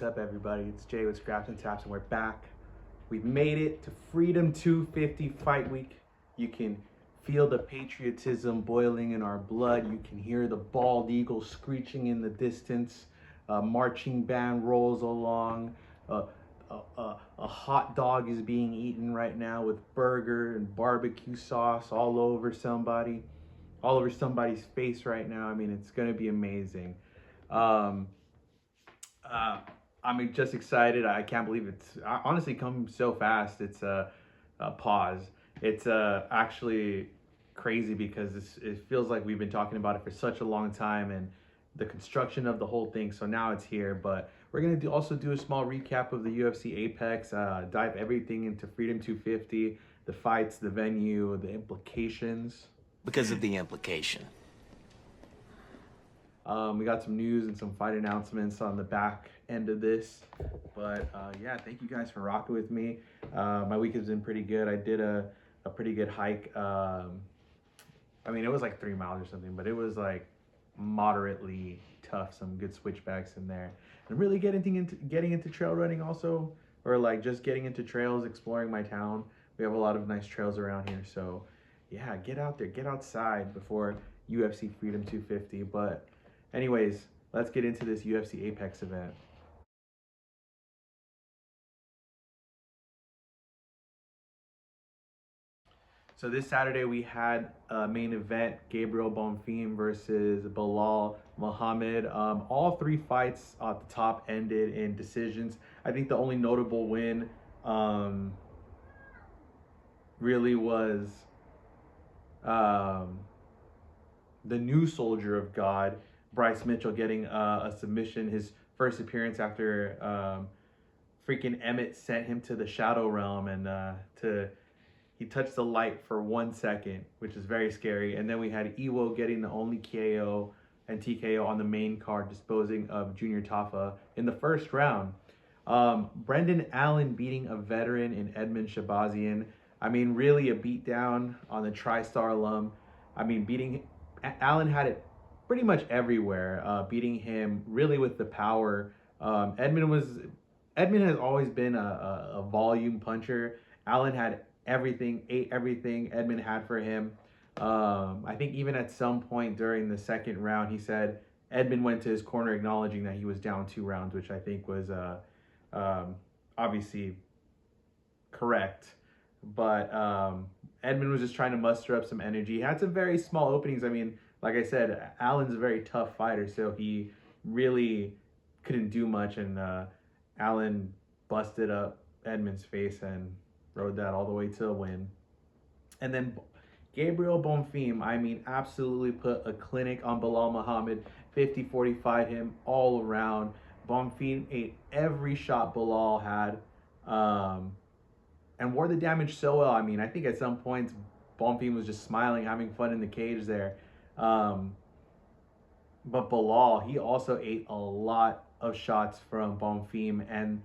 up, everybody? It's Jay with Scraps and Taps, and we're back. We've made it to Freedom 250 Fight Week. You can feel the patriotism boiling in our blood. You can hear the bald eagle screeching in the distance. Marching band rolls along. A hot dog is being eaten right now with burger and barbecue sauce all over somebody's face right now. I mean, it's gonna be amazing. Um, I'm just excited. I can't believe it's honestly come so fast. It's a pause. It's actually crazy because it feels like we've been talking about it for such a long time, and the construction of the whole thing. So now it's here. But we're gonna also do a small recap of the UFC Apex. Dive everything into Freedom 250, the fights, the venue, the implications. Because of the implication. We got some news and some fight announcements on the back end of this. But yeah, thank you guys for rocking with me. My week has been pretty good. I did a pretty good hike. I mean, it was like 3 miles or something, but it was like moderately tough. Some good switchbacks in there. And really getting into trail running also, or like just getting into trails, exploring my town. We have a lot of nice trails around here. So yeah, get out there, get outside before UFC Freedom 250. But anyways, let's get into this UFC Apex event. So this Saturday we had a main event, Gabriel Bonfim versus Belal Muhammad. All 3 fights at the top ended in decisions. I think the only notable win really was the new soldier of God, Bryce Mitchell, getting a submission, his first appearance after freaking Emmett sent him to the Shadow Realm, and he touched the light for 1 second, which is very scary. And then we had Iwo getting the only KO and TKO on the main card, disposing of Junior Tafa in the first round. Brendan Allen beating a veteran in Edmund Shabazian. I mean, really a beatdown on the TriStar alum. I mean, Allen had it pretty much everywhere, beating him really with the power. Edmund has always been a volume puncher. Allen had ate everything Edmund had for him. I think even at some point during the second round, he said Edmund went to his corner acknowledging that he was down 2 rounds, which I think was obviously correct. But Edmund was just trying to muster up some energy. He had some very small openings. I mean, like I said, Allen's a very tough fighter, so he really couldn't do much. And Allen busted up Edmund's face and rode that all the way to a win. And then Gabriel Bonfim, I mean, absolutely put a clinic on Belal Muhammad. 50-45 him all around. Bonfim ate every shot Belal had. And wore the damage so well. I mean, I think at some points Bonfim was just smiling, having fun in the cage there. But Belal, he also ate a lot of shots from Bonfim, and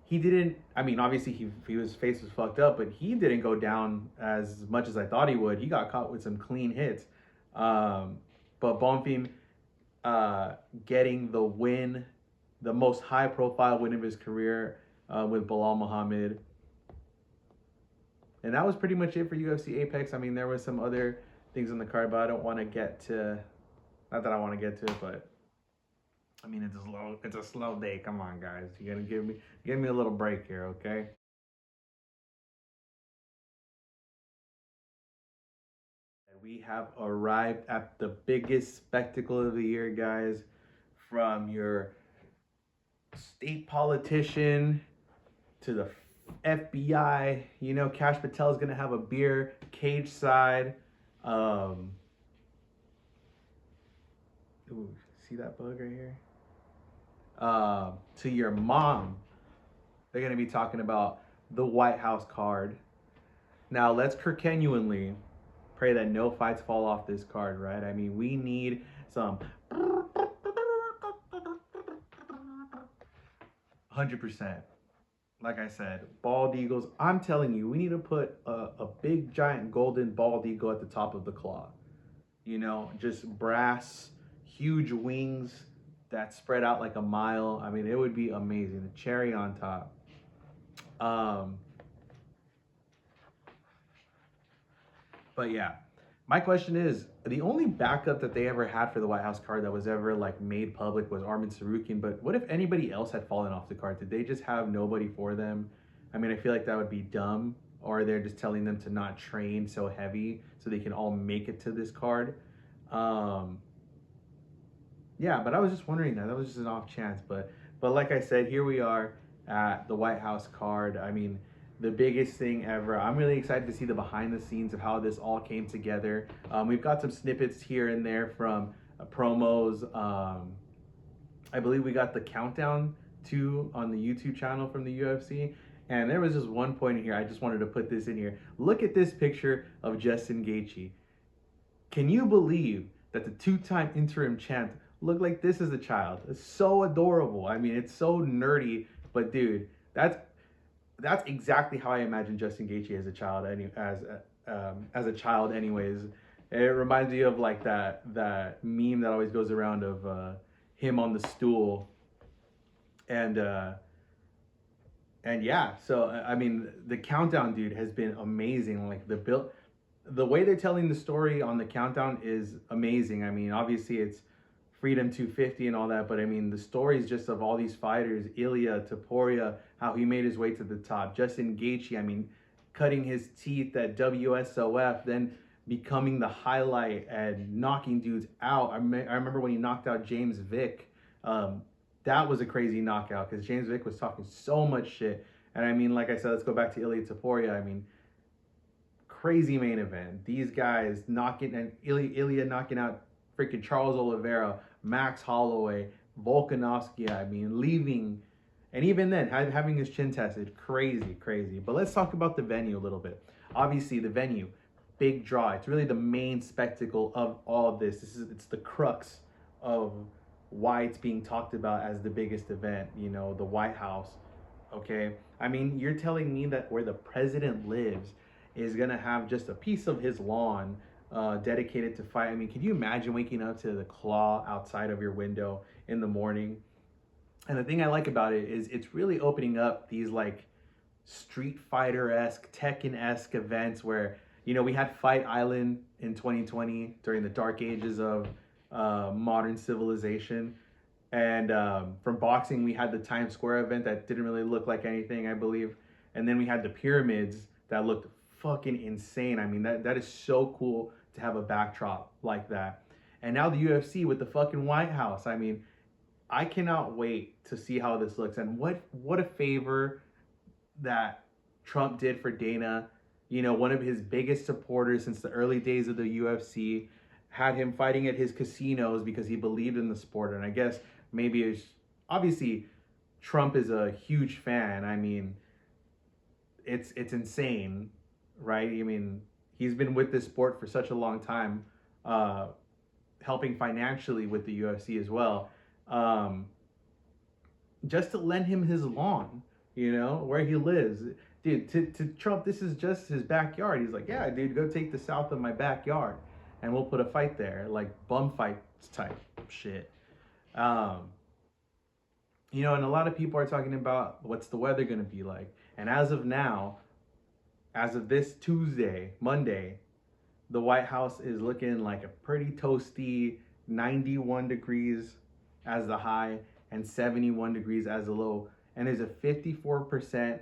he didn't. I mean, obviously his face was fucked up, but he didn't go down as much as I thought he would. He got caught with some clean hits. But Bonfim getting the win, the most high-profile win of his career with Belal Muhammad. And that was pretty much it for UFC Apex. I mean, there was some other things on the card, but I don't want to get to. Not that I want to get to it, but I mean, it's a slow day. Come on, guys, you gotta give me a little break here, okay? We have arrived at the biggest spectacle of the year, guys. From your state politician to the FBI, you know, Cash Patel is gonna have a beer cage side. Ooh, see that bug right here? To your mom, they're gonna be talking about the White House card. Now let's genuinely pray that no fights fall off this card, right? I mean, we need some 100%. Like I said, bald eagles. I'm telling you, we need to put a big giant golden bald eagle at the top of the claw. You know, just brass, huge wings, that spread out like a mile. I mean, it would be amazing. The cherry on top. Um, but yeah, my question is the only backup that they ever had for the White House card that was ever like made public was Armin Sarukian. But what if anybody else had fallen off the card? Did they just have nobody for them? I mean, I feel like that would be dumb. Or they're just telling them to not train so heavy so they can all make it to this card. Um, yeah, but I was just wondering that. That was just an off chance. But like I said, here we are at the White House card. I mean, the biggest thing ever. I'm really excited to see the behind the scenes of how this all came together. We've got some snippets here and there from promos. I believe we got the countdown to on the YouTube channel from the UFC. And there was just one point in here. I just wanted to put this in here. Look at this picture of Justin Gaethje. Can you believe that the two-time interim champ looked like this as a child? It's so adorable. I mean, it's so nerdy, but dude, that's exactly how I imagine Justin Gaethje as a child. As a child, anyways. It reminds me of like that meme that always goes around of him on the stool, and yeah. So I mean, the countdown, dude, has been amazing. Like the way they're telling the story on the countdown is amazing. I mean, obviously it's Freedom 250 and all that, but I mean the stories just of all these fighters, Ilya, Taporia, how he made his way to the top, Justin Gaethje, I mean, cutting his teeth at WSOF, then becoming the highlight and knocking dudes out. I remember when he knocked out James Vick. That was a crazy knockout because James Vick was talking so much shit. And I mean, like I said, let's go back to Ilya Taporia. I mean, crazy main event. These guys knocking, and Ilya knocking out freaking Charles Oliveira, Max Holloway, Volkanovski. I mean, leaving, and even then having his chin tested, crazy, crazy. But let's talk about the venue a little bit. Obviously, the venue, big draw. It's really the main spectacle of all this. It's the crux of why it's being talked about as the biggest event. You know, the White House. Okay, I mean, you're telling me that where the president lives is gonna have just a piece of his lawn dedicated to fight. I mean, can you imagine waking up to the claw outside of your window in the morning? And the thing I like about it is it's really opening up these like Street Fighter-esque, Tekken-esque events where, you know, we had Fight Island in 2020 during the dark ages of modern civilization. And from boxing, we had the Times Square event that didn't really look like anything, I believe. And then we had the pyramids that looked fucking insane. I mean, that is so cool to have a backdrop like that. And now the UFC with the fucking White House. I mean, I cannot wait to see how this looks. And what a favor that Trump did for Dana. You know, one of his biggest supporters since the early days of the UFC, had him fighting at his casinos because he believed in the sport. And I guess maybe it's obviously Trump is a huge fan. I mean, it's insane, right? I mean, he's been with this sport for such a long time, helping financially with the UFC as well. Just to lend him his lawn, you know, where he lives. Dude, to Trump, this is just his backyard. He's like, yeah, dude, go take the south of my backyard and we'll put a fight there, like bum fight type shit. You know, and a lot of people are talking about what's the weather going to be like. And as of now, as of this Tuesday, Monday, the White House is looking like a pretty toasty 91 degrees as the high and 71 degrees as the low. And there's a 54%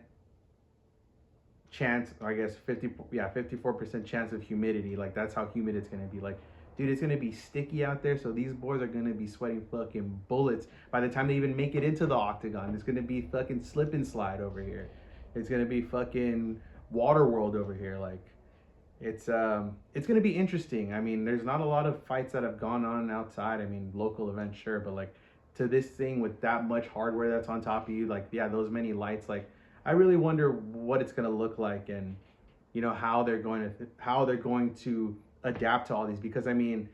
chance, or I guess 54% chance of humidity. Like, that's how humid it's going to be. Like, dude, it's going to be sticky out there. So these boys are going to be sweating fucking bullets by the time they even make it into the octagon. It's going to be fucking slip and slide over here. It's going to be fucking water world over here. Like, it's going to be interesting. I mean, there's not a lot of fights that have gone on outside. I mean, local events, sure, but like to this thing with that much hardware that's on top of you, like, yeah, those many lights, like, I really wonder what it's going to look like, and you know how they're going to adapt to all these, because I mean,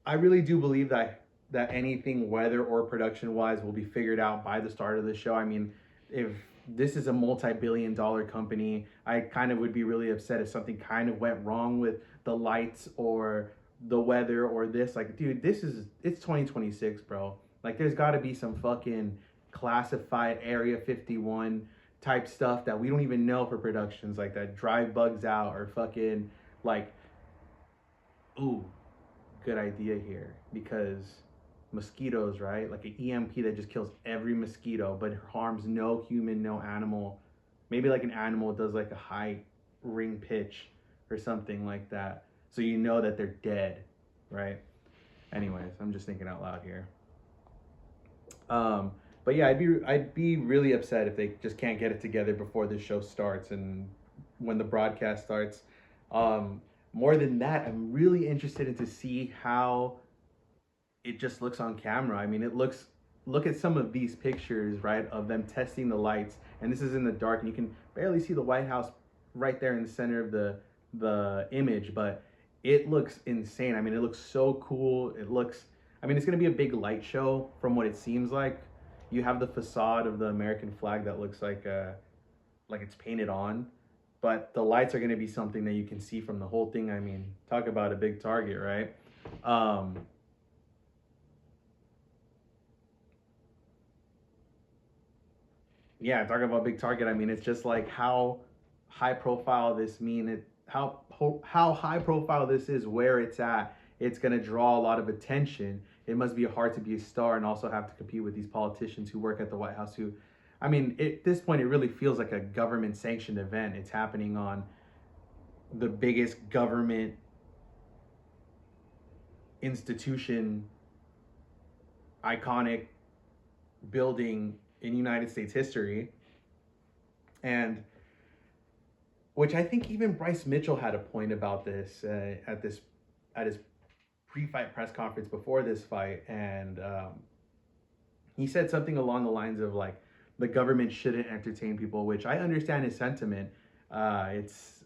I really do believe that anything weather or production wise will be figured out by the start of the show. I mean, if this is a multi-billion-dollar company, I kind of would be really upset if something kind of went wrong with the lights or the weather or this. Like, dude, it's 2026, bro. Like, there's got to be some fucking classified Area 51 type stuff that we don't even know for productions like that drive bugs out or fucking like, ooh, good idea here because mosquitoes, right? Like an EMP that just kills every mosquito but harms no human, no animal. Maybe like an animal does like a high ring pitch or something like that. So you know that they're dead, right? Anyways, I'm just thinking out loud here. Um, but yeah, I'd be really upset if they just can't get it together before the show starts and when the broadcast starts. Um, More than that, I'm really interested in to see how it just looks on camera. I mean, it looks, look at some of these pictures, right, of them testing the lights, and this is in the dark, and you can barely see the White House right there in the center of the image, but it looks insane. I mean, it looks so cool. It looks, I mean, it's gonna be a big light show from what it seems like. You have the facade of the American flag that looks like it's painted on, but the lights are gonna be something that you can see from the whole thing. I mean, talk about a big target, right? Um, yeah, talking about big target. I mean, it's just like how high profile this mean it how high profile this is, where it's at. It's gonna draw a lot of attention. It must be hard to be a star and also have to compete with these politicians who work at the White House. Who, I mean, at this point, it really feels like a government sanctioned event. It's happening on the biggest government institution, iconic building in United States history, and which I think even Bryce Mitchell had a point about this at his pre-fight press conference before this fight, and he said something along the lines of like the government shouldn't entertain people, which I understand his sentiment. It's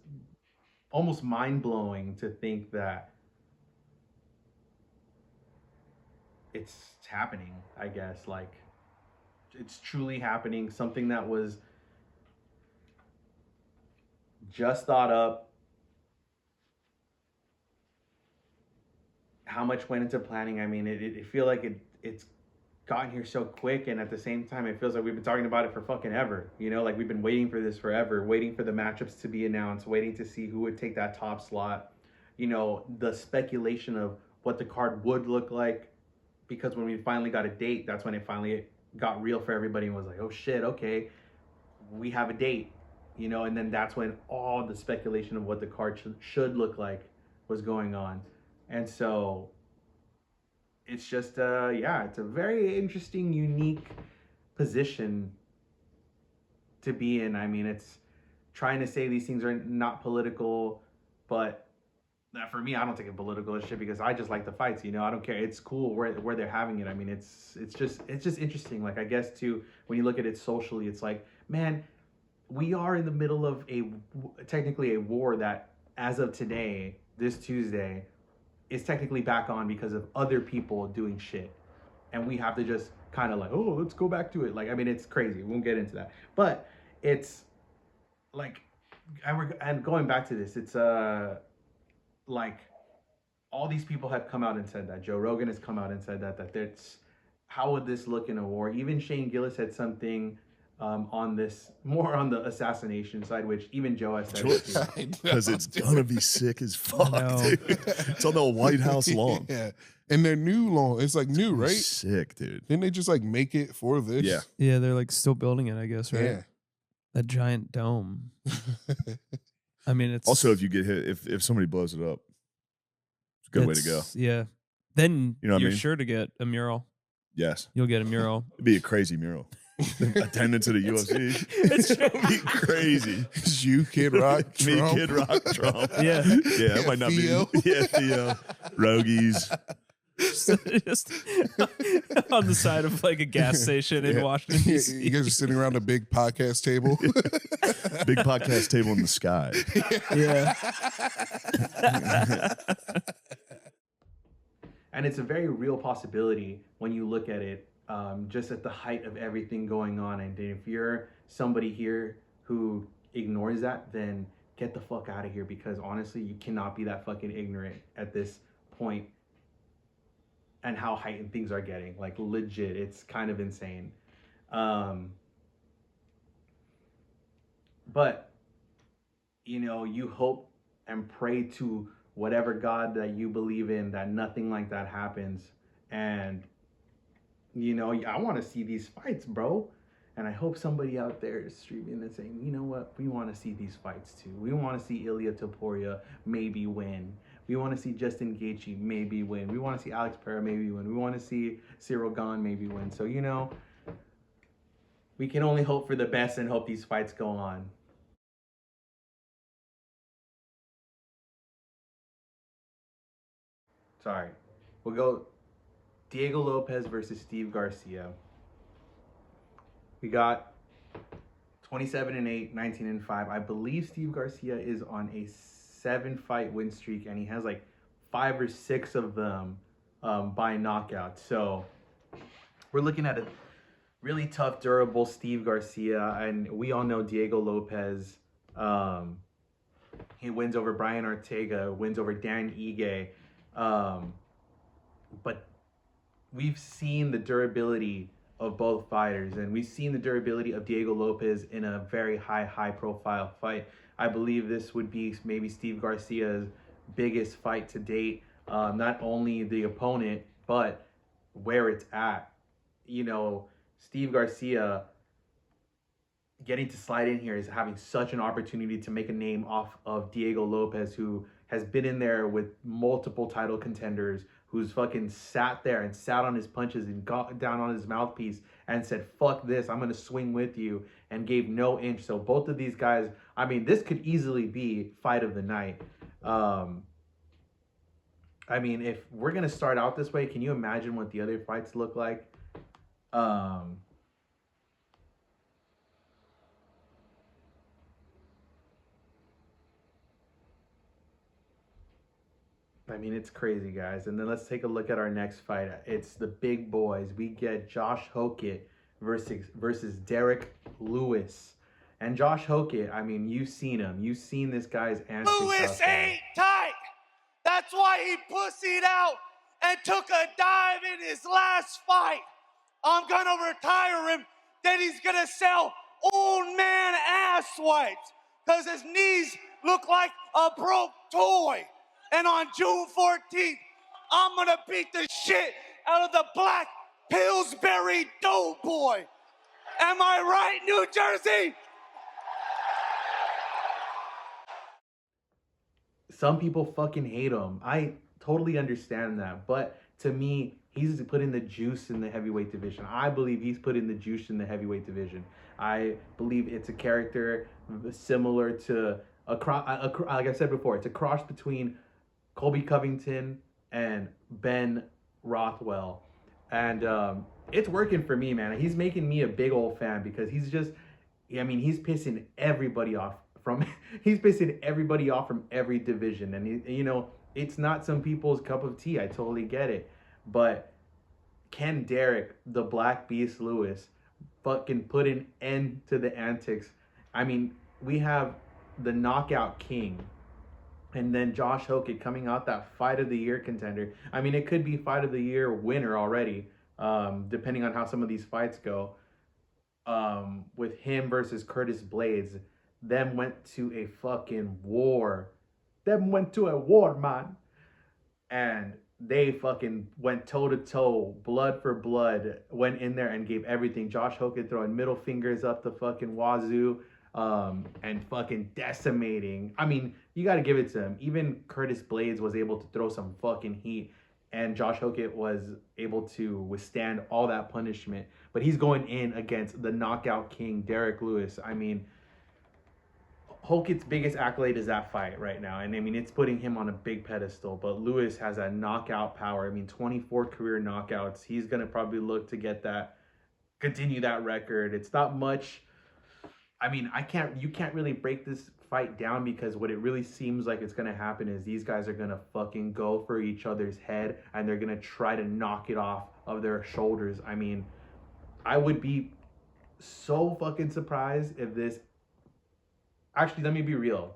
almost mind blowing to think that it's happening. I guess like it's truly happening. Something that was just thought up, how much went into planning. I mean, it feel like it's gotten here so quick, and at the same time, it feels like we've been talking about it for fucking ever. You know, like we've been waiting for this forever, waiting for the matchups to be announced, waiting to see who would take that top slot. You know, the speculation of what the card would look like, because when we finally got a date, that's when it finally got real for everybody and was like, oh shit, okay, we have a date. You know, and then that's when all the speculation of what the card should look like was going on. And so it's just yeah, it's a very interesting, unique position to be in. I mean, it's trying to say these things are not political, but for me, I don't take it political as shit because I just like the fights. You know, I don't care. It's cool where they're having it. I mean, it's just interesting. Like I guess too, when you look at it socially, it's like, man, we are in the middle of technically a war that, as of today, this Tuesday, is technically back on because of other people doing shit, and we have to just kind of like, oh, let's go back to it. Like, I mean, it's crazy. We won't get into that, but it's like, and going back to this, it's like all these people have come out and said that. Joe Rogan has come out and said that that's how would this look in a war. Even Shane Gillis said something on this, more on the assassination side, which even Joe has said. Because it's gonna be sick as fuck, dude. It's on the White House lawn. Yeah. And their new lawn, it's like new, right? Sick, dude. Didn't they just like make it for this? Yeah. Yeah, they're like still building it, I guess, right? Yeah. That giant dome. I mean, it's Also, if you get hit, if somebody blows it up, it's a good way to go. Yeah. Then You know what I you're mean? sure to get a mural. Yes. You'll get a mural. It'd be a crazy mural. Attending to the UFC. It'd be crazy. It's you, Kid Rock, Me, Trump. Kid Rock, Trump. Yeah. Yeah, it might not Theo. be. Yeah, Theo. Rogies. Just on the side of like a gas station in Yeah. Washington, D.C. You guys are sitting around a big podcast table. Big podcast table in the sky. Yeah. And it's a very real possibility when you look at it, just at the height of everything going on. And if you're somebody here who ignores that, then get the fuck out of here, because honestly, you cannot be that fucking ignorant at this point and how heightened things are getting. Like legit, it's kind of insane. But you hope and pray to whatever God that you believe in that nothing like that happens. And I want to see these fights, bro. And I hope somebody out there is streaming and saying, you know what, we want to see these fights too. We want to see Ilya Topuria maybe win. We want to see Justin Gaethje maybe win. We want to see Alex Pereira maybe win. We want to see Cyril Gane maybe win. So we can only hope for the best and hope these fights go on. Sorry. We'll go Diego Lopez versus Steve Garcia. We got 27-8, 19-5. I believe Steve Garcia is on a 7-fight win streak, and he has like 5 or 6 of them by knockout. So we're looking at a really tough, durable Steve Garcia, and we all know Diego Lopez. He wins over Brian Ortega, wins over Dan Ige. But we've seen the durability of both fighters, and we've seen the durability of Diego Lopez in a very high profile fight. I believe this would be maybe Steve Garcia's biggest fight to date. Not only the opponent, but where it's at. Steve Garcia getting to slide in here is having such an opportunity to make a name off of Diego Lopez, who has been in there with multiple title contenders, who's fucking sat there and sat on his punches and got down on his mouthpiece and said, fuck this, I'm going to swing with you, and gave no inch. So both of these guys, I mean, this could easily be fight of the night. I mean, if we're going to start out this way, can you imagine what the other fights look like? I mean, it's crazy, guys. And then let's take a look at our next fight. It's the big boys. We get Josh Hokett versus Derek Lewis. And Josh Hokett, I mean, you've seen him. You've seen this guy's antics. Lewis ain't tight. That's why he pussied out and took a dive in his last fight. I'm gonna retire him. Then he's gonna sell old man ass wipes because his knees look like a broke toy. And on June 14th, I'm gonna beat the shit out of the black Pillsbury Doughboy. Am I right, New Jersey? Some people fucking hate him. I totally understand that. But to me, he's putting the juice in the heavyweight division. I believe he's putting the juice in the heavyweight division. I believe it's a character similar to, like I said before, it's a cross between Colby Covington and Ben Rothwell. And it's working for me, man. He's making me a big old fan because he's pissing everybody off from every division. And it's not some people's cup of tea. I totally get it. But can Derek, the Black Beast Lewis, fucking put an end to the antics? I mean, we have the knockout king, and then Josh Hokett coming out that fight of the year contender. I mean, it could be fight of the year winner already, depending on how some of these fights go. With him versus Curtis Blades, them went to a fucking war. Them went to a war, man. And they fucking went toe-to-toe, blood for blood, went in there and gave everything. Josh Hokett throwing middle fingers up the fucking wazoo, and fucking decimating. I mean, you got to give it to him. Even Curtis Blades was able to throw some fucking heat, and Josh Hokett was able to withstand all that punishment. But he's going in against the knockout king, Derek Lewis. I mean, Hokett's biggest accolade is that fight right now. And I mean, it's putting him on a big pedestal. But Lewis has that knockout power. I mean, 24 career knockouts. He's going to probably look to get that, continue that record. It's not much. I mean, you can't really break this fight down, because what it really seems like it's going to happen is these guys are going to fucking go for each other's head, and they're going to try to knock it off of their shoulders. I mean, I would be so fucking surprised if this... Actually, let me be real.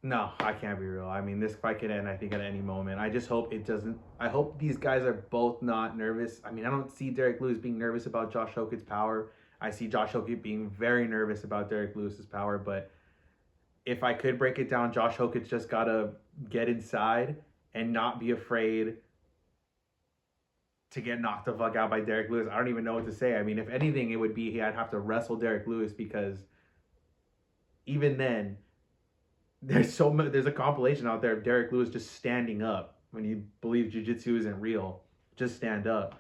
No, I can't be real. I mean, this fight could end, I think, at any moment. I just hope it doesn't. I hope these guys are both not nervous. I mean, I don't see Derek Lewis being nervous about Josh Hokett's power. I see Josh Hokett being very nervous about Derek Lewis's power. But if I could break it down, Josh Hokett's just got to get inside and not be afraid to get knocked the fuck out by Derek Lewis. I don't even know what to say. I mean, if anything, it would be I'd have to wrestle Derek Lewis, because even then, there's a compilation out there of Derek Lewis just standing up when you believe jiu-jitsu isn't real. Just stand up.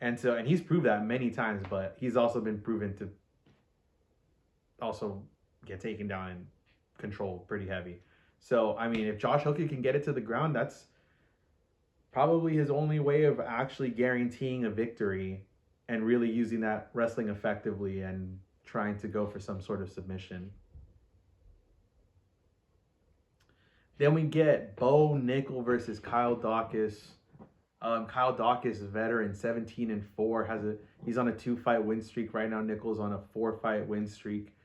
And he's proved that many times, but he's also been proven to also get taken down and controlled pretty heavy. So, I mean, if Josh Hokett can get it to the ground, that's probably his only way of actually guaranteeing a victory and really using that wrestling effectively and trying to go for some sort of submission. Then we get Bo Nickel versus Kyle Dawkins. Kyle Dawkins is a veteran, 17-4. He's on a 2-fight win streak right now. Nickel's on a 4-fight win streak.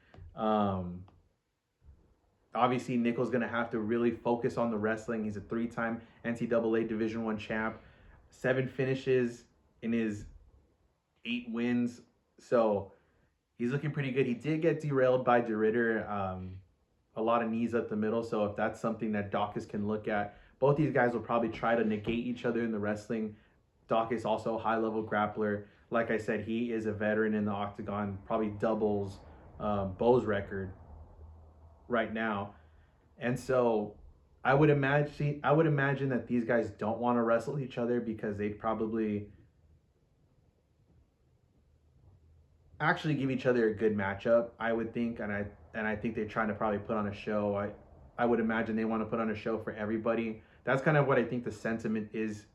Obviously, Nickel's gonna have to really focus on the wrestling. He's a 3-time NCAA Division I champ, 7 finishes in his 8 wins. So he's looking pretty good. He did get derailed by DeRitter. A lot of knees up the middle. So if that's something that Dawkins can look at, both these guys will probably try to negate each other in the wrestling. Dawkins also a high-level grappler. Like I said, he is a veteran in the octagon, probably doubles Bo's record right now. And so I would imagine that these guys don't want to wrestle each other, because they'd probably actually give each other a good matchup, I would think, and I think they're trying to probably put on a show. I would imagine they want to put on a show for everybody. That's kind of what I think the sentiment is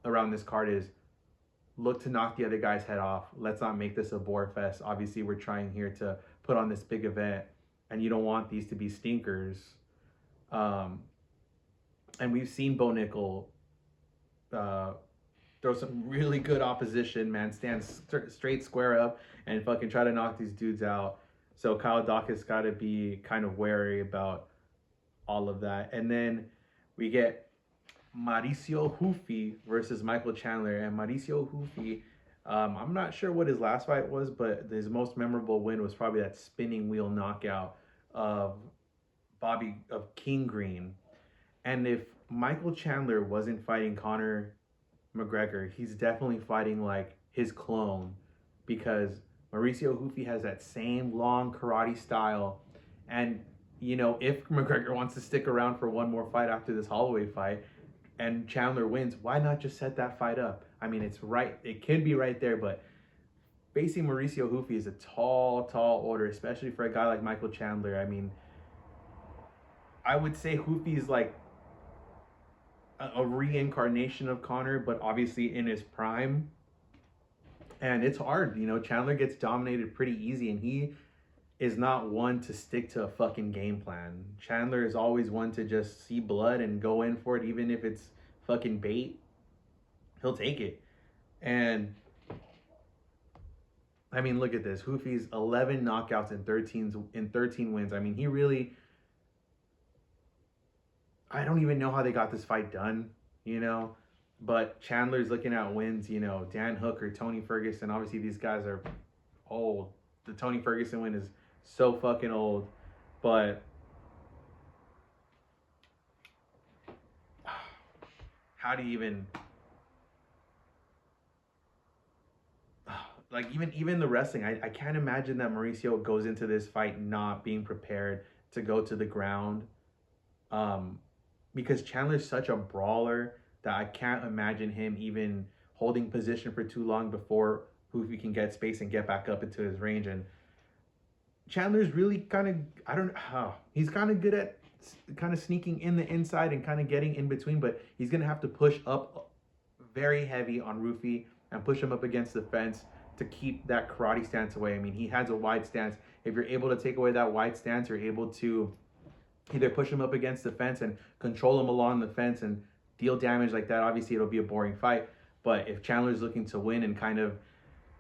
around this card is, look to knock the other guy's head off. Let's not make this a bore fest. Obviously, we're trying here to put on this big event, and you don't want these to be stinkers. And we've seen Bo Nickel throw some really good opposition, man. Stand straight square up and fucking try to knock these dudes out. So Kyle Dawkins got to be kind of wary about all of that. And then we get Mauricio Hufi versus Michael Chandler. And Mauricio Hufi, I'm not sure what his last fight was, but his most memorable win was probably that spinning wheel knockout of King Green. And if Michael Chandler wasn't fighting Conor McGregor, he's definitely fighting like his clone, because Mauricio Hufi has that same long karate style. And you know, if McGregor wants to stick around for one more fight after this Holloway fight and Chandler wins, why not just set that fight up? I mean, it can be right there, but facing Mauricio Hufi is a tall order, especially for a guy like Michael Chandler. I mean, I would say Hufi is like a reincarnation of Conor, but obviously in his prime. And it's hard, you know, Chandler gets dominated pretty easy, and he is not one to stick to a fucking game plan. Chandler is always one to just see blood and go in for it, even if it's fucking bait. He'll take it. And I mean, look at this. Hufi's 11 knockouts and 13 wins. I mean, he really, I don't even know how they got this fight done, you know. But Chandler's looking at wins, you know, Dan Hooker, Tony Ferguson. Obviously, these guys are old. The Tony Ferguson win is so fucking old. But how do you even, like, even the wrestling, I can't imagine that Mauricio goes into this fight not being prepared to go to the ground. Because Chandler's such a brawler that I can't imagine him even holding position for too long before Hufi can get space and get back up into his range. And Chandler's really kind of, he's kind of good at kind of sneaking in the inside and kind of getting in between, but he's going to have to push up very heavy on Hufi and push him up against the fence to keep that karate stance away. I mean, he has a wide stance. If you're able to take away that wide stance, you're able to either push him up against the fence and control him along the fence and deal damage like that. Obviously, it'll be a boring fight. But if Chandler's looking to win and kind of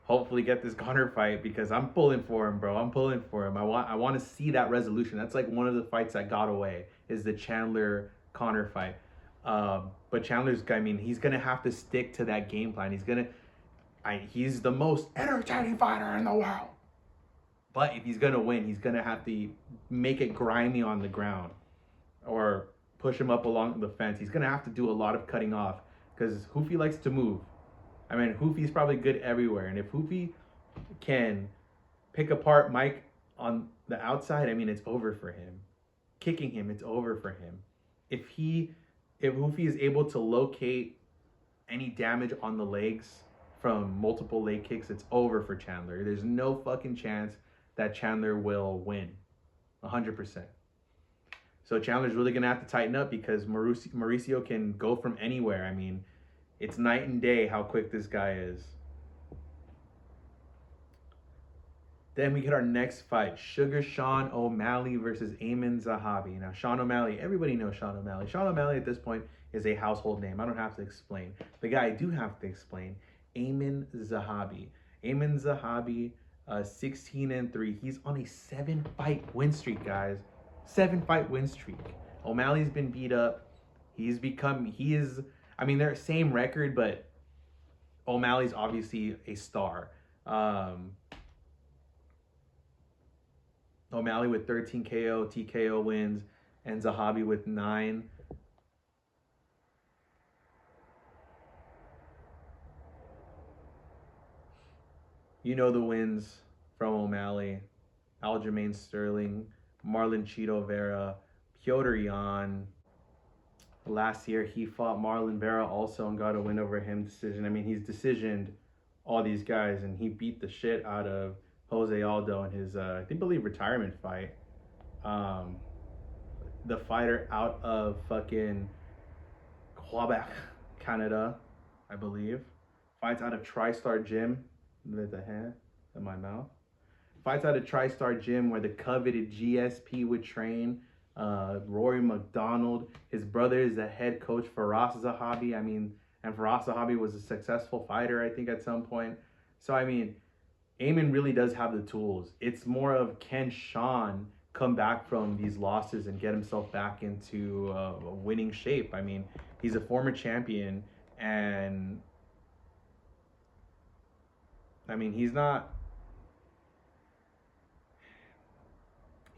hopefully get this Connor fight because I'm pulling for him, bro. I'm pulling for him. I want to see that resolution. That's like one of the fights that got away is the Chandler Connor fight. But Chandler's, I mean, he's gonna have to stick to that game plan. He's the most entertaining fighter in the world. But if he's gonna win, he's gonna have to make it grimy on the ground, or push him up along the fence. He's gonna have to do a lot of cutting off because Hoofy likes to move. I mean, Hoofy's probably good everywhere, and if Hoofy can pick apart Mike on the outside, I mean, it's over for him. Kicking him, it's over for him. If Hoofy is able to locate any damage on the legs from multiple leg kicks, it's over for Chandler. There's no fucking chance that Chandler will win. 100%. So Chandler's really going to have to tighten up because Mauricio can go from anywhere. I mean, it's night and day how quick this guy is. Then we get our next fight. Sugar Sean O'Malley versus Amin Zahabi. Now, Sean O'Malley, everybody knows Sean O'Malley. Sean O'Malley at this point is a household name. I don't have to explain. The guy I do have to explain, Amin Zahabi. Amin Zahabi, 16-3. He's on a 7-fight win streak, guys. 7-fight win streak. O'Malley's been beat up. I mean, they're same record, but O'Malley's obviously a star. O'Malley with 13 KO, TKO wins, and Zahabi with 9. You know the wins from O'Malley: Aljamain Sterling, Marlon Chito Vera, Piotr Jan. Last year, he fought Marlon Vera also and got a win over him decision. I mean, he's decisioned all these guys, and he beat the shit out of Jose Aldo in his, I believe, retirement fight. The fighter out of fucking Quebec, Canada, I believe. Fights out of TriStar Gym. With the hand in my mouth. Fights out of TriStar Gym where the coveted GSP would train. Rory McDonald. His brother is the head coach for Firas Zahabi. I mean, and Firas Zahabi was a successful fighter, I think, at some point. So, I mean, Amin really does have the tools. It's more of, can Sean come back from these losses and get himself back into a winning shape? I mean, he's a former champion, and I mean, he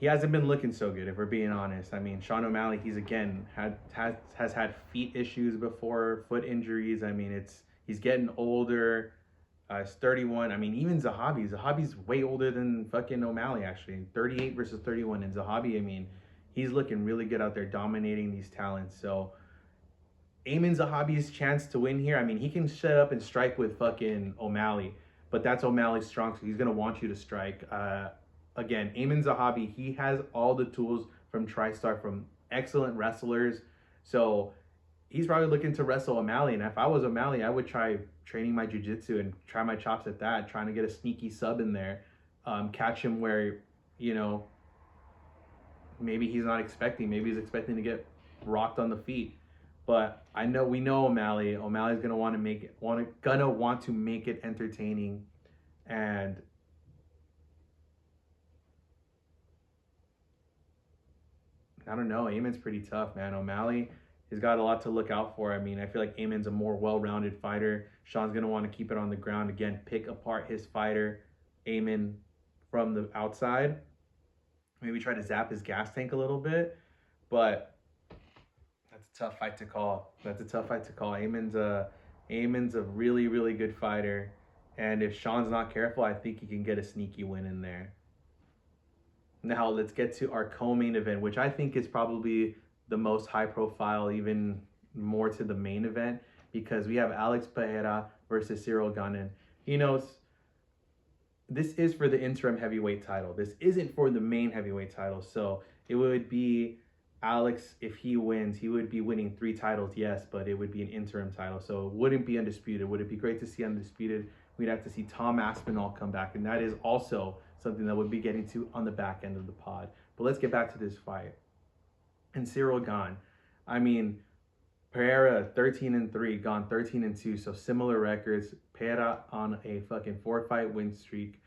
hasn't been looking so good, if we're being honest. I mean, Sean O'Malley, he's again has had feet issues before, foot injuries. I mean, he's getting older. He's 31. I mean, even Zahabi's way older than fucking O'Malley, actually. 38 versus 31. And Zahabi, I mean, he's looking really good out there, dominating these talents. So, Amin Zahabi's chance to win here, I mean, he can shut up and strike with fucking O'Malley. But that's O'Malley's strong, so he's going to want you to strike. Again, Amin Zahabi, he has all the tools from TriStar, from excellent wrestlers. So he's probably looking to wrestle O'Malley. And if I was O'Malley, I would try training my jiu-jitsu and try my chops at that, trying to get a sneaky sub in there. Catch him where, you know, maybe he's not expecting. Maybe he's expecting to get rocked on the feet. But we know O'Malley. O'Malley's gonna want to make it entertaining, and I don't know. Amin's pretty tough, man. O'Malley has got a lot to look out for. I mean, I feel like Amin's a more well-rounded fighter. Sean's gonna want to keep it on the ground again, pick apart his fighter, Amin, from the outside. Maybe try to zap his gas tank a little bit, but that's a tough fight to call. Amin's a really, really good fighter. And if Sean's not careful, I think he can get a sneaky win in there. Now, let's get to our co-main event, which I think is probably the most high profile, even more to the main event, because we have Alex Pereira versus Cyril Ganin. You know, this is for the interim heavyweight title. This isn't for the main heavyweight title. So it would be Alex, if he wins, he would be winning 3 titles, yes, but it would be an interim title. So it wouldn't be undisputed. Would it be great to see undisputed? We'd have to see Tom Aspinall come back, and that is also something that we'll be getting to on the back end of the pod. But let's get back to this fight. And Cyril Gane, I mean, Pereira 13-3, gone 13-2, so similar records. Pereira on a fucking 4-fight win streak.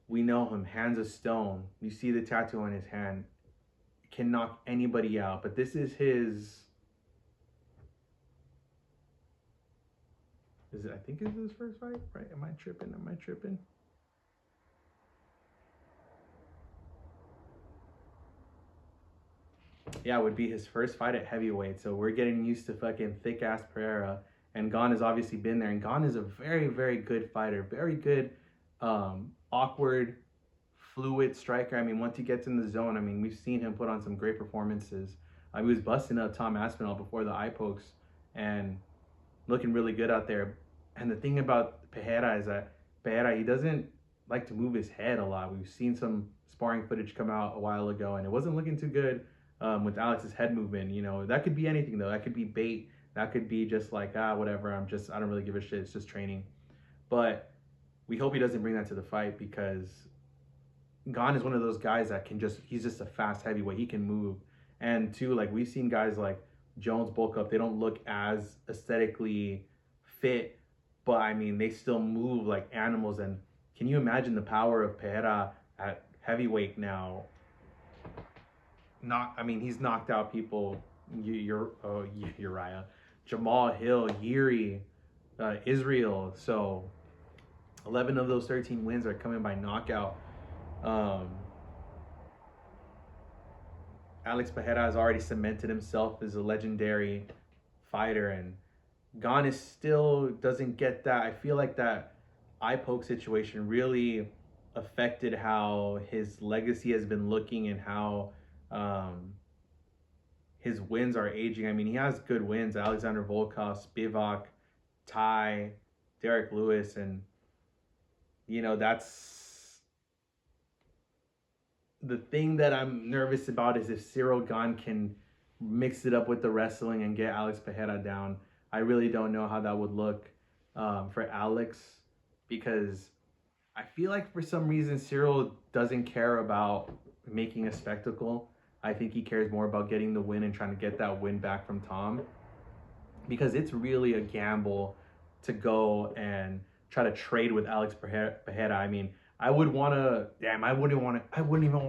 We know him, hands of stone. You see the tattoo on his hand. Can knock anybody out, but this is his. I think is his first fight, right? Am I tripping? Yeah, it would be his first fight at heavyweight. So we're getting used to fucking thick ass Pereira. And Gon has obviously been there. And Gon is a very, very good fighter. Very good, awkward, fluid striker. I mean, once he gets in the zone, I mean, we've seen him put on some great performances. He was busting up Tom Aspinall before the eye pokes and looking really good out there. And the thing about Pereira is that Pereira, he doesn't like to move his head a lot. We've seen some sparring footage come out a while ago, and it wasn't looking too good with Alex's head movement. You know, that could be anything, though. That could be bait. That could be just like, whatever. I don't really give a shit. It's just training. But we hope he doesn't bring that to the fight, because Gon is one of those guys that he's just a fast heavyweight. He can move. And two, like, we've seen guys like Jones bulk up. They don't look as aesthetically fit, but I mean, they still move like animals. And can you imagine the power of Pereira at heavyweight now? He's knocked out people. Uriah, Jamal Hill, Yuri, Israel. So 11 of those 13 wins are coming by knockout. Alex Pereira has already cemented himself as a legendary fighter, and Gon is still doesn't get that. I feel like that eye poke situation really affected how his legacy has been looking and how his wins are aging. I mean, he has good wins: Alexander Volkov, Spivak, Ty, Derek Lewis, and you know, that's the thing that I'm nervous about, is if Cyril Gane can mix it up with the wrestling and get Alex Pereira down. I really don't know how that would look for Alex, because I feel like for some reason Cyril doesn't care about making a spectacle. I think he cares more about getting the win and trying to get that win back from Tom, because it's really a gamble to go and try to trade with Alex Pereira. I mean, I wouldn't even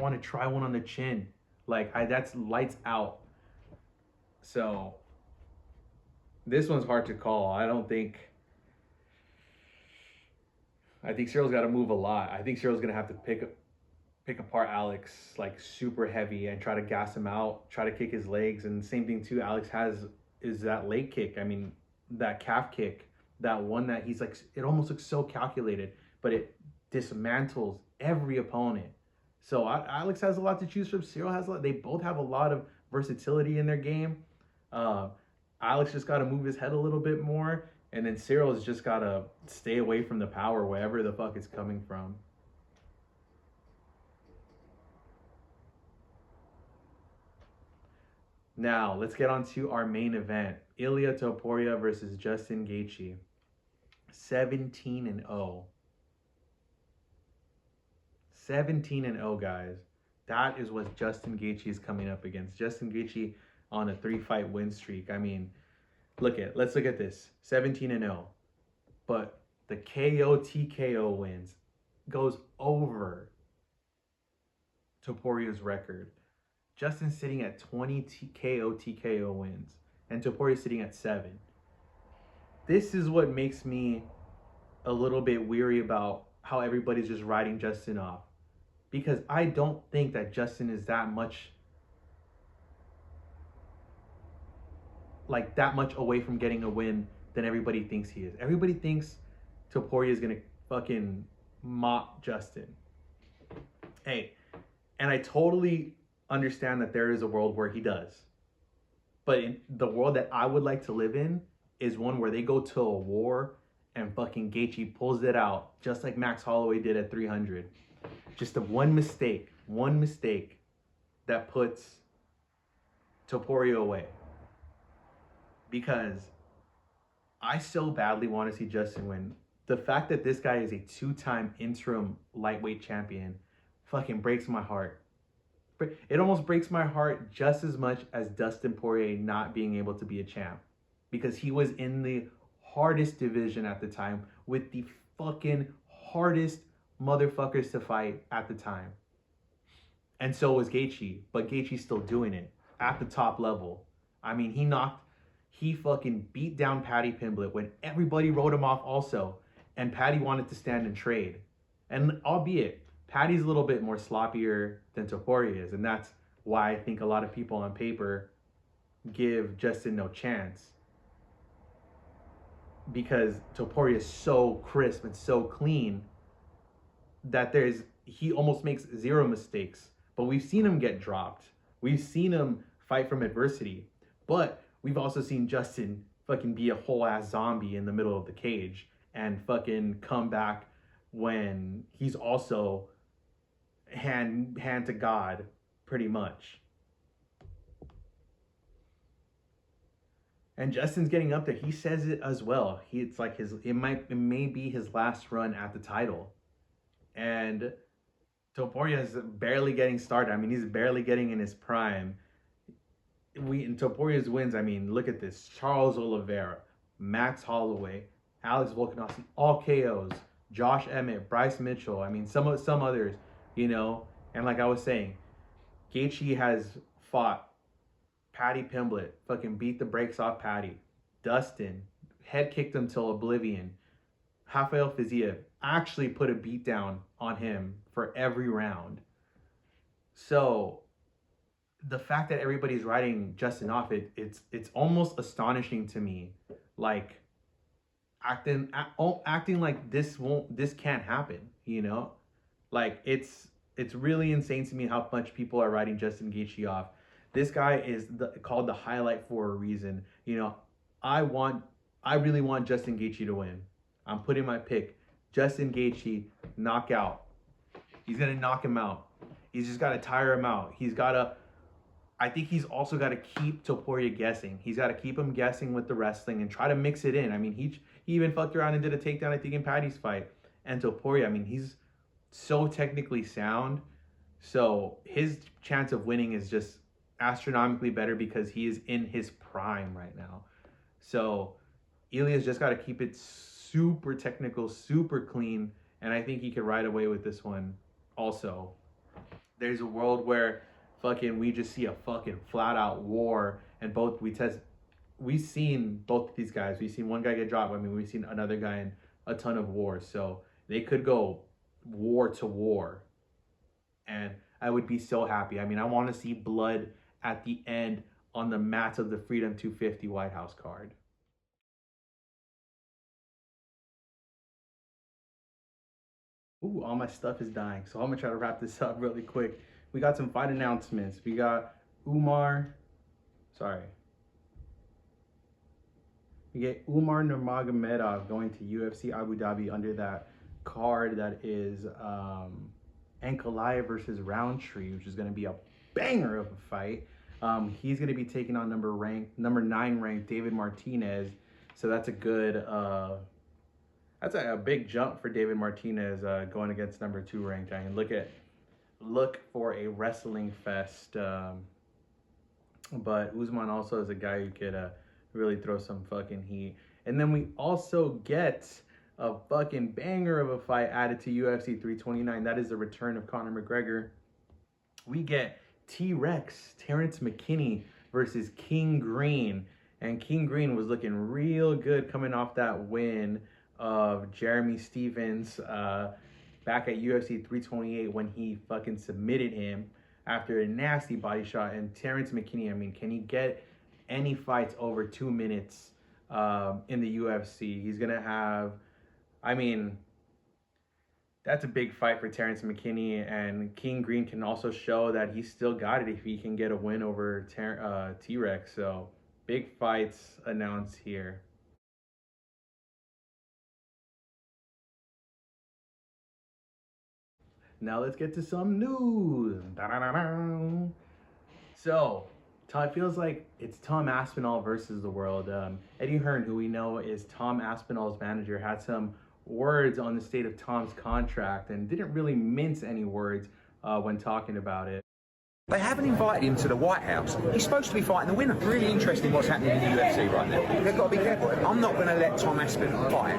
want to try one on the chin. Like, that's lights out. So this one's hard to call. I think Cyril's got to move a lot. I think Cyril's gonna have to pick apart Alex like super heavy and try to gas him out, try to kick his legs. And same thing too, Alex is that leg kick. I mean, that calf kick, that one that he's like, it almost looks so calculated, but it dismantles every opponent. So Alex has a lot to choose from. Cyril has a lot. They both have a lot of versatility in their game. Alex just got to move his head a little bit more, and then Cyril's just got to stay away from the power wherever the fuck it's coming from. Now, let's get on to our main event. Ilia Topuria versus Justin Gaethje. 17-0. 17-0, guys. That is what Justin Gaethje is coming up against. Justin Gaethje on a 3-fight win streak. I mean, let's look at this. 17-0. But the KO TKO wins goes over Topuria's record. Justin's sitting at 20 KO TKO wins, and Topuria's sitting at 7. This is what makes me a little bit weary about how everybody's just writing Justin off, because I don't think that Justin is that much away from getting a win than everybody thinks he is. Everybody thinks Topuria is gonna fucking mop Justin. Hey, and I totally understand that there is a world where he does, but in the world that I would like to live in is one where they go to a war and fucking Gaethje pulls it out, just like Max Holloway did at 300. Just one mistake that puts Topuria away. Because I so badly want to see Justin win. The fact that this guy is a 2-time interim lightweight champion fucking breaks my heart. It almost breaks my heart just as much as Dustin Poirier not being able to be a champ. because he was in the hardest division at the time with the fucking hardest motherfuckers to fight at the time. And so was Gaethje, but Gaethje's still doing it at the top level. I mean, he fucking beat down Paddy Pimblett when everybody wrote him off also, and Paddy wanted to stand and trade. And albeit, Paddy's a little bit more sloppier than Topuria is, and that's why I think a lot of people on paper give Justin no chance. Because Topuria is so crisp and so clean that he almost makes zero mistakes. But we've seen him get dropped. We've seen him fight from adversity. But we've also seen Justin fucking be a whole ass zombie in the middle of the cage and fucking come back when he's also hand to God, pretty much. And Justin's getting up there. He says it as well. It's like it may be his last run at the title. And Topuria is barely getting started. I mean, he's barely getting in his prime. In Topuria's wins, I mean, look at this. Charles Oliveira, Max Holloway, Alex Volkanovski, all KOs. Josh Emmett, Bryce Mitchell. I mean, some others, you know. And like I was saying, Gaethje has fought Paddy Pimblett, fucking beat the brakes off Paddy. Dustin, head kicked him till oblivion. Rafael Fiziev actually put a beat down on him for every round. So the fact that everybody's writing Justin off, it's almost astonishing to me. Like acting like this can't happen, you know? Like it's really insane to me how much people are writing Justin Gaethje off. This guy is called the highlight for a reason. You know, I really want Justin Gaethje to win. I'm putting my pick. Justin Gaethje, knockout. He's going to knock him out. He's just got to tire him out. I think he's also got to keep Topuria guessing. He's got to keep him guessing with the wrestling and try to mix it in. I mean, he even fucked around and did a takedown, I think, in Paddy's fight. And Topuria, I mean, he's so technically sound. So his chance of winning is just astronomically better because he is in his prime right now. So Ilya's just got to keep it super technical, super clean, and I think he could ride away with this one also. There's a world where fucking we just see a fucking flat out war, and we've seen both of these guys. We've seen one guy get dropped. I mean, we've seen another guy in a ton of wars. So they could go war to war, and I would be so happy. I mean, I want to see blood at the end on the mats of the Freedom 250 White House card. Ooh, all my stuff is dying, so I'm gonna try to wrap this up really quick. We got some fight announcements. We got Umar Nurmagomedov going to UFC Abu Dhabi under that card that is Ankalaev versus Roundtree, which is going to be a banger of a fight. He's going to be taking on number 9 ranked David Martinez. So that's a good, that's a big jump for David Martinez going against number 2 ranked. I mean, look for a wrestling fest. But Usman also is a guy who could really throw some fucking heat. And then we also get a fucking banger of a fight added to UFC 329. That is the return of Conor McGregor. We get T-Rex, Terrence McKinney versus King Green. And King Green was looking real good coming off that win of Jeremy Stevens back at UFC 328 when he fucking submitted him after a nasty body shot. And Terrence McKinney, I mean, can he get any fights over 2 minutes in the UFC? He's going to have, I mean, that's a big fight for Terrence McKinney, and King Green can also show that he's still got it if he can get a win over T-Rex. So big fights announced here. Now let's get to some news. Da-da-da-da. So it feels like it's Tom Aspinall versus the world. Eddie Hearn, who we know is Tom Aspinall's manager, had some words on the state of Tom's contract and didn't really mince any words when talking about it. They haven't invited him to the White House. He's supposed to be fighting the winner. Really interesting what's happening in the UFC right now. They've got to be careful. I'm not going to let Tom Aspinall fight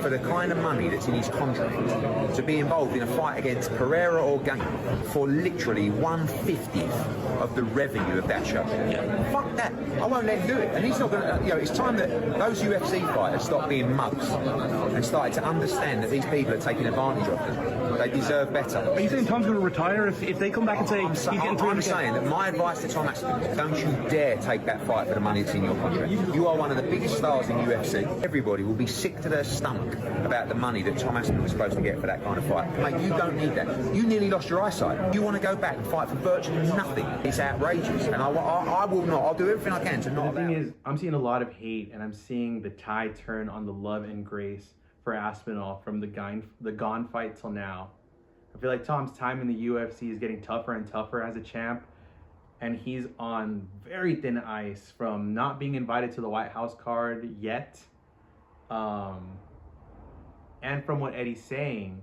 for the kind of money that's in his contract to be involved in a fight against Pereira or Game for literally 1/50th of the revenue of that show. Yeah. Fuck that. I won't let him do it. And he's not going to, it's time that those UFC fighters stop being mugs and started to understand that these people are taking advantage of them. They deserve better. Are you saying Tom's going to retire if they come back and say he's getting through? I'm saying that my advice to Tom Aspinall, don't you dare take that fight for the money that's in your contract. You are one of the biggest stars in UFC. Everybody will be sick to their stomach about the money that Tom Aspinall was supposed to get for that kind of fight. Mate, you don't need that. You nearly lost your eyesight. You want to go back and fight for virtually nothing. It's outrageous. And I will not. I'll do everything I can to not. The thing is, I'm seeing a lot of hate, and I'm seeing the tide turn on the love and grace for Aspinall from the Gone fight till now. I feel like Tom's time in the UFC is getting tougher and tougher as a champ, and he's on very thin ice from not being invited to the White House card yet, and from what Eddie's saying,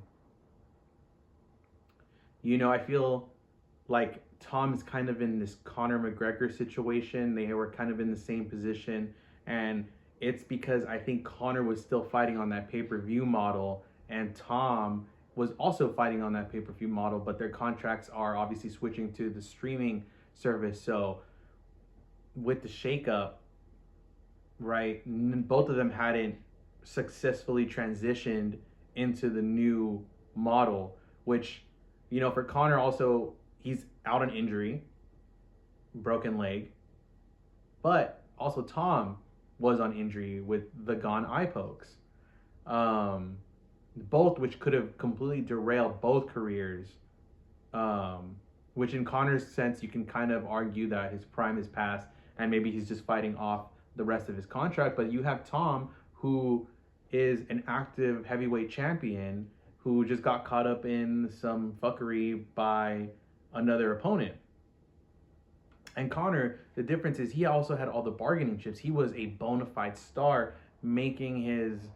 I feel like Tom is kind of in this Conor McGregor situation. They were kind of in the same position, and it's because I think Conor was still fighting on that pay-per-view model, and Tom was also fighting on that pay-per-view model, but their contracts are obviously switching to the streaming service. So with the shakeup, right, both of them hadn't successfully transitioned into the new model, which, for Conor also, he's out on injury, broken leg, but also Tom was on injury with the Gone eye pokes. Both which could have completely derailed both careers, which in Conor's sense, you can kind of argue that his prime is past and maybe he's just fighting off the rest of his contract. But you have Tom, who is an active heavyweight champion who just got caught up in some fuckery by another opponent. And Conor, the difference is he also had all the bargaining chips. He was a bona fide star making his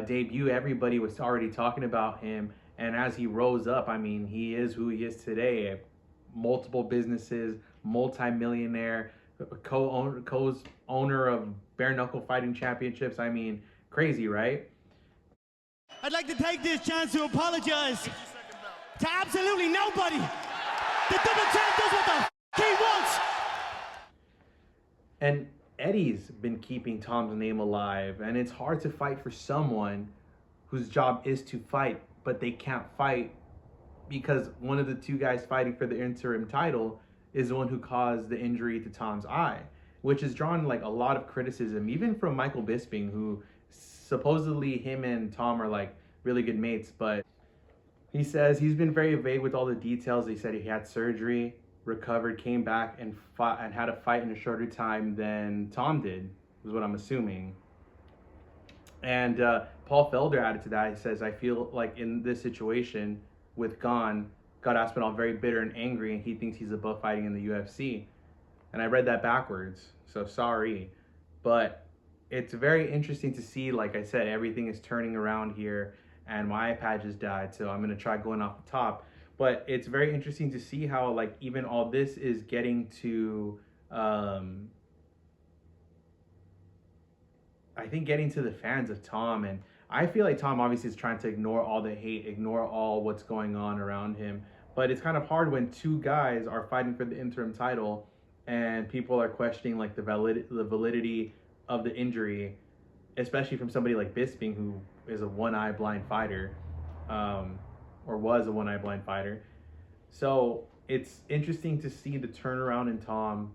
debut. Everybody was already talking about him, and as he rose up, he is who he is today. Multiple businesses, multi-millionaire, co-owner of bare knuckle fighting championships. Crazy, right? I'd like to take this chance to apologize to absolutely nobody. The double champ does what the f*** he wants. And Eddie's been keeping Tom's name alive, and it's hard to fight for someone whose job is to fight, but they can't fight because one of the two guys fighting for the interim title is the one who caused the injury to Tom's eye, which has drawn a lot of criticism, even from Michael Bisping, who supposedly him and Tom are really good mates, but he says he's been very vague with all the details. He said he had surgery, recovered, came back, and fought and had a fight in a shorter time than Tom did, is what I'm assuming. And Paul Felder added to that. He says, I feel like in this situation with got Aspinall very bitter and angry, and he thinks he's above fighting in the UFC. And I read that backwards, so sorry. But it's very interesting to see, like I said, everything is turning around here, and my iPad just died, so I'm going to try going off the top. But it's very interesting to see how even all this is getting to, I think getting to the fans of Tom. And I feel like Tom obviously is trying to ignore all the hate, ignore all what's going on around him. But it's kind of hard when two guys are fighting for the interim title and people are questioning the validity of the injury, especially from somebody like Bisping, who is a one-eye blind fighter. Or was a one-eye blind fighter. So it's interesting to see the turnaround in Tom,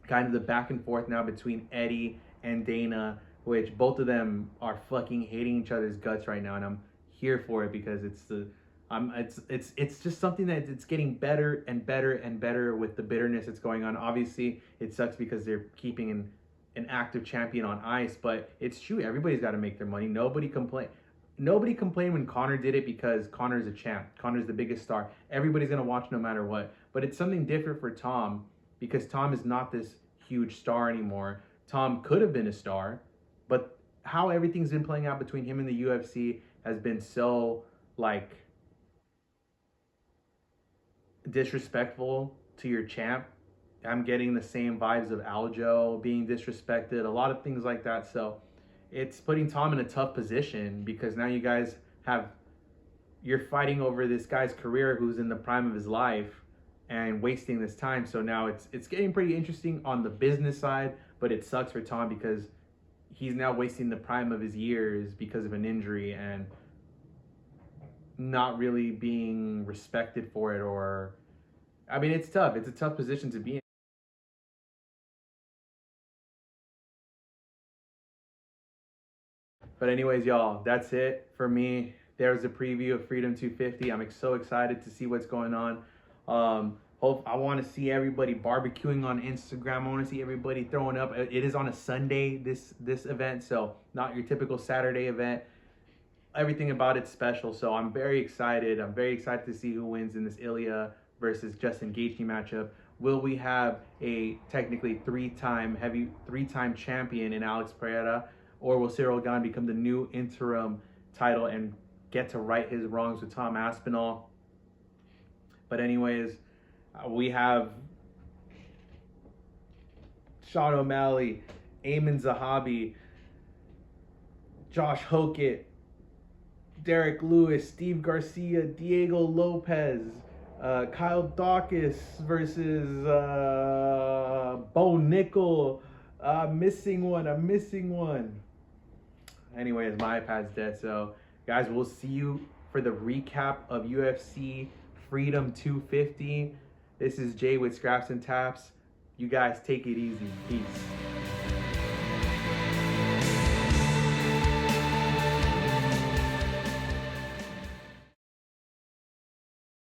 kind of the back and forth now between Eddie and Dana, which both of them are fucking hating each other's guts right now, and I'm here for it because it's just something that it's getting better and better and better with the bitterness that's going on. Obviously, it sucks because they're keeping an active champion on ice, but it's true. Everybody's got to make their money. Nobody complained when Conor did it because Conor's a champ. Conor's the biggest star. Everybody's going to watch no matter what. But it's something different for Tom because Tom is not this huge star anymore. Tom could have been a star, but how everything's been playing out between him and the UFC has been so disrespectful to your champ. I'm getting the same vibes of Aljo being disrespected, a lot of things like that. So it's putting Tom in a tough position because now you guys you're fighting over this guy's career who's in the prime of his life and wasting this time. So now it's getting pretty interesting on the business side, but it sucks for Tom because he's now wasting the prime of his years because of an injury and not really being respected for it. Or I mean, it's tough. It's a tough position to be in. But anyways, y'all, that's it for me. There's a preview of Freedom 250. I'm so excited to see what's going on. I want to see everybody barbecuing on Instagram. I want to see everybody throwing up. It is on a Sunday, this event, so not your typical Saturday event. Everything about it's special, so I'm very excited. I'm very excited to see who wins in this Ilya versus Justin Gaethje matchup. Will we have a technically three-time champion in Alex Pereira, or will Cyril Gane become the new interim title and get to right his wrongs with Tom Aspinall? But anyways, we have Sean O'Malley, Eamon Zahabi, Josh Hokett, Derek Lewis, Steve Garcia, Diego Lopez, Kyle Dawkins versus Bo Nickel. I'm missing one. Anyways, my iPad's dead. So, guys, we'll see you for the recap of UFC Freedom 250. This is Jay with Scraps and Taps. You guys take it easy. Peace.